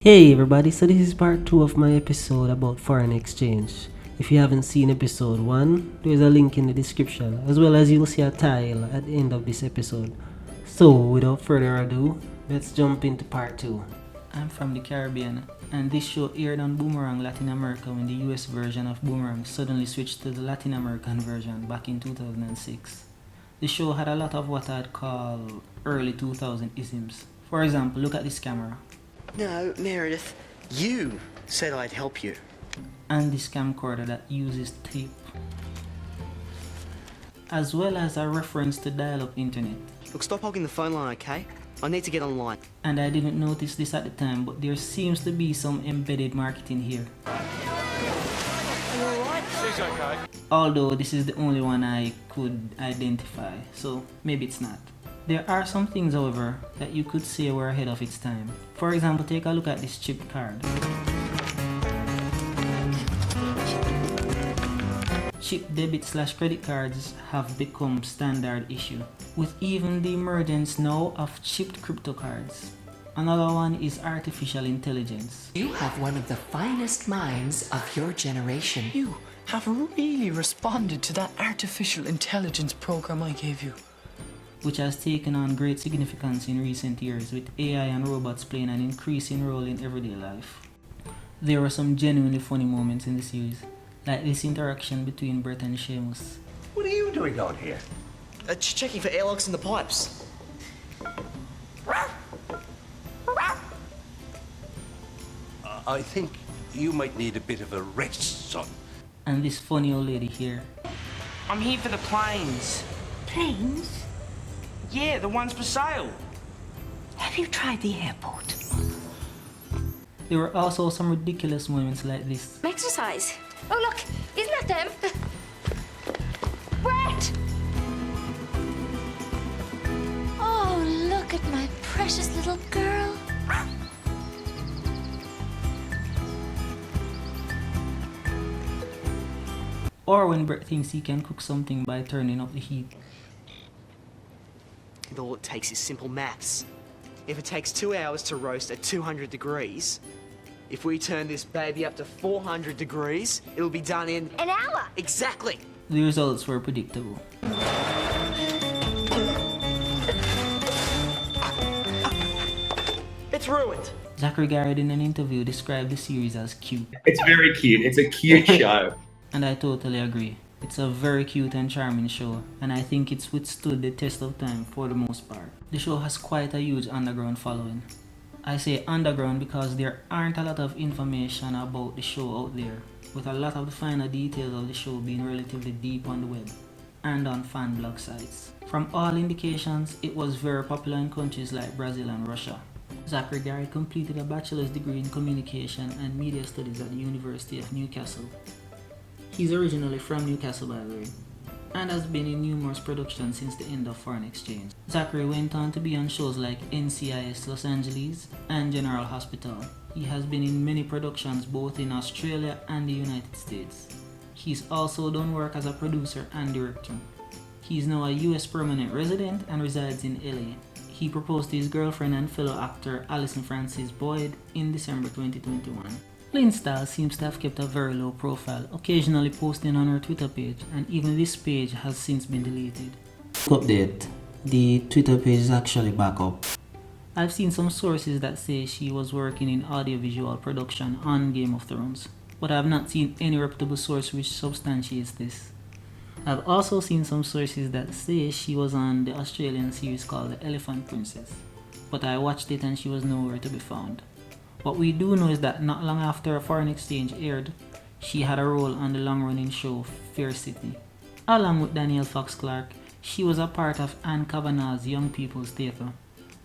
Hey everybody, so this is part 2 of my episode about foreign exchange. If you haven't seen episode 1, there's a link in the description, as well as you'll see a tile at the end of this episode. So without further ado, let's jump into part 2. I'm from the Caribbean, and this show aired on Boomerang Latin America when the US version of Boomerang suddenly switched to the Latin American version back in 2006. The show had a lot of what I'd call early 2000 isms. For example, look at this camera. No, Meredith, you said I'd help you. And this camcorder that uses tape, as well as a reference to dial-up internet. Look, stop hogging the phone line, okay? I need to get online. And I didn't notice this at the time, but there seems to be some embedded marketing here. She's okay. Although this is the only one I could identify, so maybe it's not. There are some things, however, that you could say were ahead of its time. For example, take a look at this chip card. Chip debit/credit cards have become standard issue, with even the emergence now of chipped crypto cards. Another one is artificial intelligence. You have one of the finest minds of your generation. You have really responded to that artificial intelligence program I gave you. Which has taken on great significance in recent years, with AI and robots playing an increasing role in everyday life. There were some genuinely funny moments in the series, like this interaction between Brett and Seamus. What are you doing out here? Checking for airlocks in the pipes. I think you might need a bit of a rest, son. And this funny old lady here. I'm here for the planes. Planes? Yeah, the ones for sale. Have you tried the airport? There were also some ridiculous moments like this. Exercise. Oh, look, isn't that them? Brett! Oh, look at my precious little girl. Or when Brett thinks he can cook something by turning up the heat. And all it takes is simple maths. If it takes 2 hours to roast at 200 degrees, if we turn this baby up to 400 degrees, it'll be done in... An hour! Exactly! The results were predictable. It's ruined! Zachary Garred in an interview described the series as cute. It's very cute. It's a cute show. And I totally agree. It's a very cute and charming show, and I think it's withstood the test of time for the most part. The show has quite a huge underground following. I say underground because there aren't a lot of information about the show out there, with a lot of the finer details of the show being relatively deep on the web and on fan blog sites. From all indications, it was very popular in countries like Brazil and Russia. Zachary Garred completed a bachelor's degree in communication and media studies at the University of Newcastle. He's originally from Newcastle, by the way, and has been in numerous productions since the end of Foreign Exchange. Zachary went on to be on shows like NCIS Los Angeles and General Hospital. He has been in many productions both in Australia and the United States. He's also done work as a producer and director. He's now a US permanent resident and resides in LA. He proposed to his girlfriend and fellow actor Alison Frances Boyd in December 2021. Lynn Styles seems to have kept a very low profile, occasionally posting on her Twitter page, and even this page has since been deleted. Update: the Twitter page is actually back up. I've seen some sources that say she was working in audiovisual production on Game of Thrones, but I've not seen any reputable source which substantiates this. I've also seen some sources that say she was on the Australian series called The Elephant Princess, but I watched it and she was nowhere to be found. What we do know is that not long after Foreign Exchange aired, she had a role on the long-running show Fair City. Along with Danielle Fox-Clarke, she was a part of Anne Kavanagh's Young People's Theatre.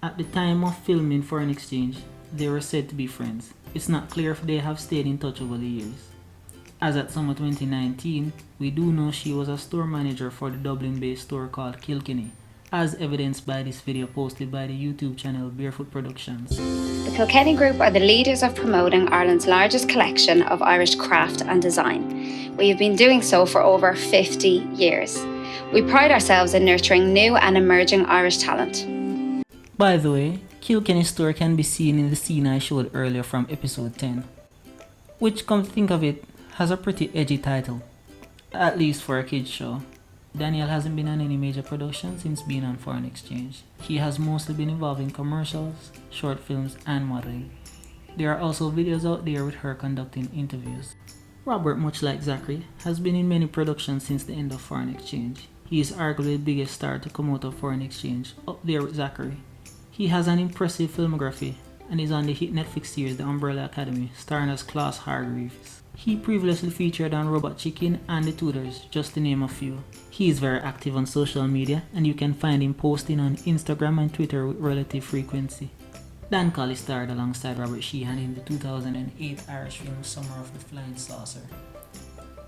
At the time of filming Foreign Exchange, they were said to be friends. It's not clear if they have stayed in touch over the years. As at summer 2019, we do know she was a store manager for the Dublin-based store called Kilkenny, as evidenced by this video posted by the YouTube channel Barefoot Productions. The Kilkenny Group are the leaders of promoting Ireland's largest collection of Irish craft and design. We have been doing so for over 50 years. We pride ourselves in nurturing new and emerging Irish talent. By the way, Kilkenny store can be seen in the scene I showed earlier from episode 10, which, come to think of it, has a pretty edgy title, at least for a kids show. Danielle hasn't been on any major production since being on Foreign Exchange. He has mostly been involved in commercials, short films, and modeling. There are also videos out there with her conducting interviews. Robert, much like Zachary, has been in many productions since the end of Foreign Exchange. He is arguably the biggest star to come out of Foreign Exchange, up there with Zachary. He has an impressive filmography and is on the hit Netflix series The Umbrella Academy, starring as Klaus Hargreaves. He previously featured on Robot Chicken and The Tudors, just to name a few. He is very active on social media, and you can find him posting on Instagram and Twitter with relative frequency. Dan Colley starred alongside Robert Sheehan in the 2008 Irish film Summer of the Flying Saucer.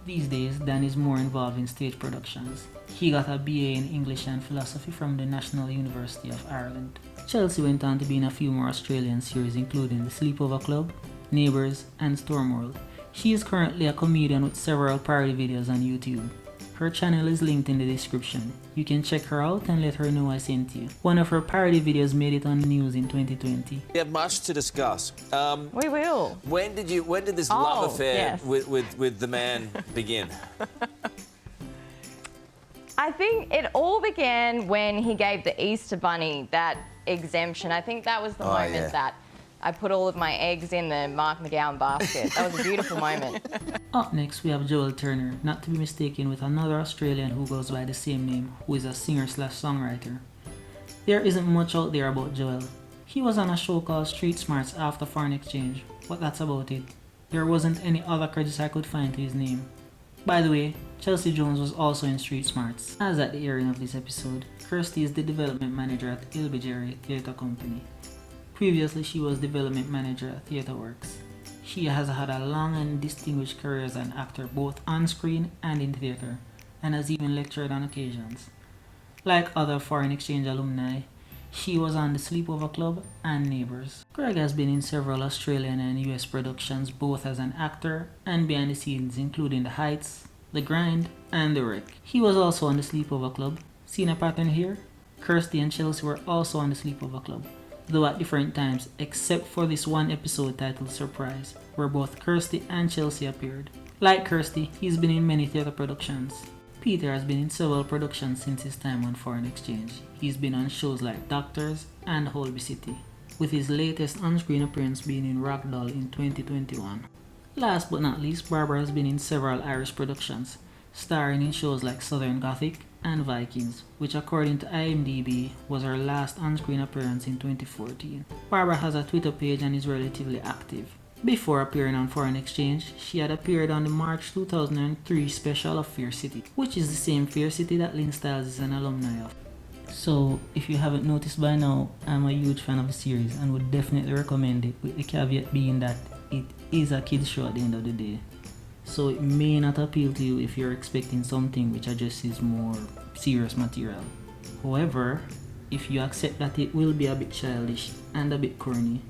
These days, Dan is more involved in stage productions. He got a BA in English and Philosophy from the National University of Ireland. Chelsea went on to be in a few more Australian series, including The Sleepover Club, Neighbours, and Stormworld. She is currently a comedian with several parody videos on YouTube. Her channel is linked in the description. You can check her out and let her know I sent you. One of her parody videos made it on the news in 2020. We have much to discuss. We will. When did this love affair yes. with the man begin? I think it all began when he gave the Easter Bunny that exemption. I think that was the moment that I put all of my eggs in the Mark McGowan basket. That was a beautiful moment. Up next, we have Joel Turner, not to be mistaken with another Australian who goes by the same name, who is a singer/songwriter. There isn't much out there about Joel. He was on a show called Street Smarts after Foreign Exchange, but that's about it. There wasn't any other credits I could find to his name. By the way, Chelsea Jones was also in Street Smarts. As at the airing of this episode, Kirsty is the development manager at Ilbijeri Theatre Company. Previously, she was development manager at TheatreWorks. She has had a long and distinguished career as an actor both on screen and in theatre, and has even lectured on occasions. Like other Foreign Exchange alumni, she was on The Sleepover Club and Neighbours. Craig has been in several Australian and US productions both as an actor and behind the scenes, including The Heights, The Grind, and The Wreck. He was also on The Sleepover Club. Seen a pattern here? Kirsty and Chelsea were also on The Sleepover Club, though at different times, except for this one episode titled Surprise, where both Kirsty and Chelsea appeared. Like Kirsty, he's been in many theatre productions. Peter has been in several productions since his time on Foreign Exchange. He's been on shows like Doctors and Holby City, with his latest on-screen appearance being in Ragdoll in 2021. Last but not least, Barbara has been in several Irish productions, starring in shows like Southern Gothic and Vikings, which according to IMDb was her last on-screen appearance in 2014. Barbara has a Twitter page and is relatively active. Before appearing on Foreign Exchange, she had appeared on the March 2003 special of Fear City, which is the same Fear City that Lynn Styles is an alumni of. So, if you haven't noticed by now, I'm a huge fan of the series and would definitely recommend it, with the caveat being that it is a kids show at the end of the day. So it may not appeal to you if you're expecting something which addresses more serious material. However, if you accept that it will be a bit childish and a bit corny,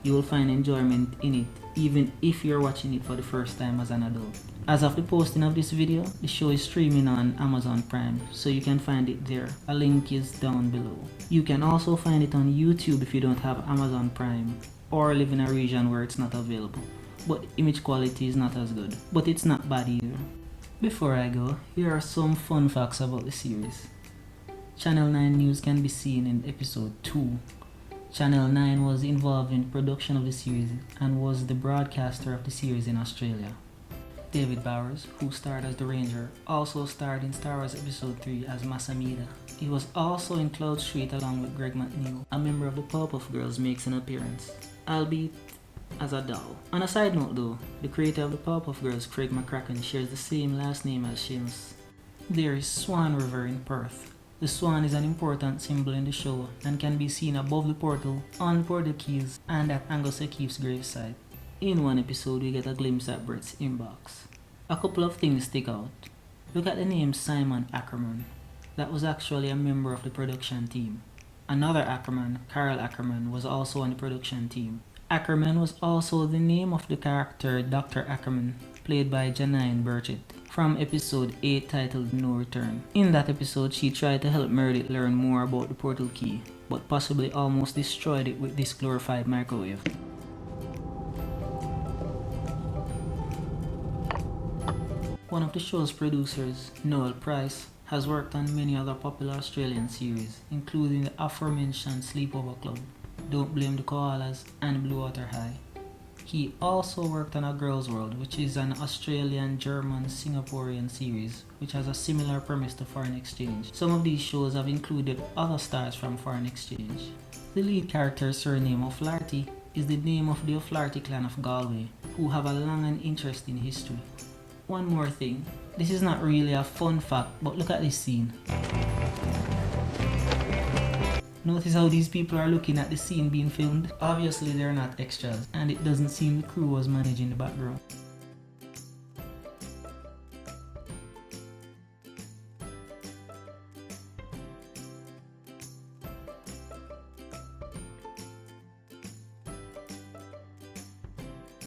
you will find enjoyment in it, even if you're watching it for the first time as an adult. As of the posting of this video, the show is streaming on Amazon Prime, so you can find it there. A link is down below. You can also find it on YouTube if you don't have Amazon Prime or live in a region where it's not available. But image quality is not as good, but it's not bad either. Before I go, here are some fun facts about the series. Channel 9 News can be seen in episode 2. Channel 9 was involved in production of the series and was the broadcaster of the series in Australia. David Bowers, who starred as the Ranger, also starred in Star Wars Episode 3 as Masamida. He was also in Cloud Street along with Greg McNeill. A member of the Powerpuff Girls makes an appearance, albeit as a doll. On a side note though, the creator of the Powerpuff Girls, Craig McCracken, shares the same last name as Seamus. There is Swan River in Perth. The swan is an important symbol in the show and can be seen above the portal, on Portal Keys, and at Angus O'Keefe's gravesite. In one episode, we get a glimpse at Brett's inbox. A couple of things stick out. Look at the name Simon Ackerman. That was actually a member of the production team. Another Ackerman, Carl Ackerman, was also on the production team. Ackerman was also the name of the character Dr. Ackerman, played by Janine Burchett, from episode 8 titled No Return. In that episode, she tried to help Meredith learn more about the portal key, but possibly almost destroyed it with this glorified microwave. One of the show's producers, Noel Price, has worked on many other popular Australian series, including the aforementioned Sleepover Club, Don't Blame the Koalas, and Blue Water High. He also worked on A Girl's World, which is an Australian, German, Singaporean series, which has a similar premise to Foreign Exchange. Some of these shows have included other stars from Foreign Exchange. The lead character's surname, O'Flaherty, is the name of the O'Flaherty clan of Galway, who have a long and interesting history. One more thing, this is not really a fun fact, but look at this scene. Notice how these people are looking at the scene being filmed? Obviously they're not extras, and it doesn't seem the crew was managing the background.